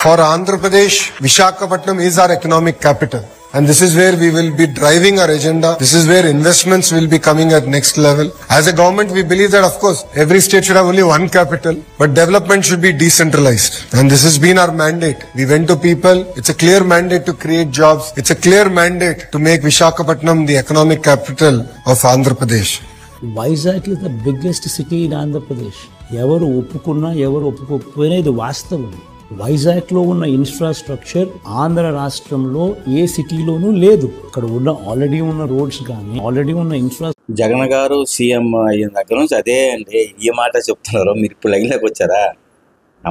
For Andhra Pradesh, Visakhapatnam is our economic capital. And this is where we will be driving our agenda. This is where investments will be coming at next level. As a government, we believe that, of course, every state should have only one capital, but development should be decentralized. And this has been our mandate. We went to people. It's a clear mandate to create jobs. It's a clear mandate to make Visakhapatnam the economic capital of Andhra Pradesh. Vizag is the biggest city in Andhra Pradesh. ఎవరు ఒప్పుకున్నా ఎవరు ఒప్పుకోకపోయినా ఇది వాస్తవం. వైజాగ్లో ఉన్న infrastructure Andhra రాష్ట్రంలో ఏ సిటీలోనూ లేదు. ఇక్కడ ఉన్న ఆల్రెడీ ఉన్న రోడ్స్ కానీ ఆల్రెడీ ఉన్న జగన్ గారు సీఎం అయిన దగ్గర నుంచి అదే అండి ఈ మాట చెప్తున్నారు. మీరు ఇప్పుడు లైన్లోకి వచ్చారా?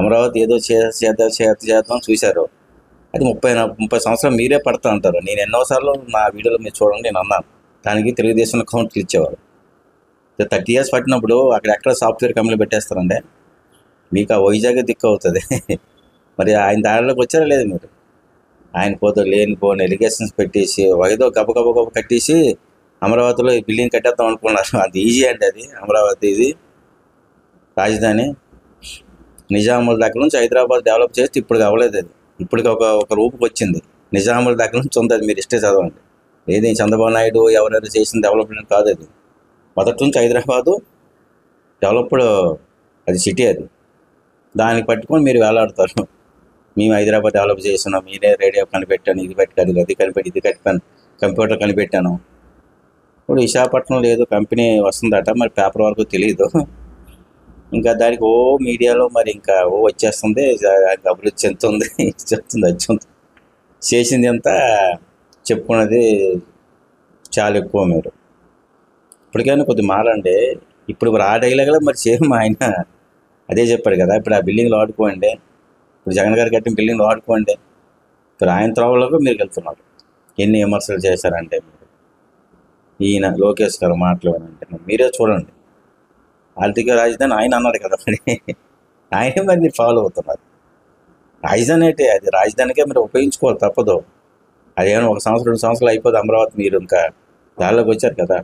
అమరావతి ఏదో చేద్దాం చూశారు. అది 30 సంవత్సరాలు మీరే పడతా అంటారు. నేను ఎన్నోసార్లు నా వీడియోలో మీరు చూడండి నేను అన్నాను. దానికి తెలుగుదేశంలో కౌంట్లు ఇచ్చేవారు. 30 years పట్టినప్పుడు అక్కడెక్కడ సాఫ్ట్వేర్ కంపెనీలు పెట్టేస్తారండి. మీకు ఆ వైజాగ్ దిక్కు అవుతుంది. మరి ఆయన దారిలోకి వచ్చారా లేదు మీరు? ఆయన లేనిపోని ఎలిగేషన్స్ పెట్టేసి ఏదో గబ కట్టేసి అమరావతిలో బిల్డింగ్ కట్టేద్దాం అనుకున్నారు. అది ఈజీ అండి. అది అమరావతి ఇది రాజధాని. నిజాముల దగ్గర నుంచి హైదరాబాద్ డెవలప్ చేస్తే ఇప్పుడు అవ్వలేదు. అది ఇప్పటికి ఒక రూపుకి వచ్చింది. నిజాముల దగ్గర నుంచి ఉంది. అది మీరు ఇష్టే చదవండి. ఏది చంద్రబాబు నాయుడు ఎవరైనా చేసిన డెవలప్మెంట్ కాదు. అది మొదటి నుంచి హైదరాబాదు డెవలప్డ్ అది సిటీ. అది దానికి పట్టుకొని మీరు వేలాడతారు. మేము హైదరాబాద్ డెవలప్ చేస్తున్నాం, మీరే రేడియో కనిపెట్టాను, ఇది పెట్టాను, అది కనిపెట్టి ఇది కట్టాను, కంప్యూటర్ కనిపెట్టాను. ఇప్పుడు విశాఖపట్నంలో ఏదో కంపెనీ వస్తుందట, మరి పేపర్ వరకు తెలియదు. ఇంకా దానికి మీడియాలో మరి ఇంకా వచ్చేస్తుంది, అభివృద్ధి చెందుతుంది, అది చేసింది అంతా చెప్పుకున్నది చాలా ఎక్కువ. మీరు ఇప్పటికైనా కొద్దిగా మారండి. ఇప్పుడు ఆ డైలాగ్లో మరి సేమ్ ఆయన అదే చెప్పాడు కదా. ఇప్పుడు ఆ బిల్డింగ్లో ఆడుకోండి, ఇప్పుడు జగన్ గారు కట్టిన బిల్డింగ్లో ఆడుకోండి. ఇప్పుడు ఆయన త్రోవలోకి మీరు వెళ్తున్నారు. ఎన్ని విమర్శలు చేశారంటే మీరు ఈయన లోకేష్ గారు మాట్లాడారంటే మీరే చూడండి. ఆర్థిక రాజధాని ఆయన అన్నాడు కదా, మరి ఆయనే మరి మీరు ఫాలో అవుతున్నారు. రాజధాని అంటే అది రాజధానికే మీరు ఉపయోగించుకోవాలి, తప్పదు. అదేమైనా 1 సంవత్సరం 2 సంవత్సరాలు అయిపోతుంది అమరావతి. మీరు ఇంకా దారిలోకి వచ్చారు కదా.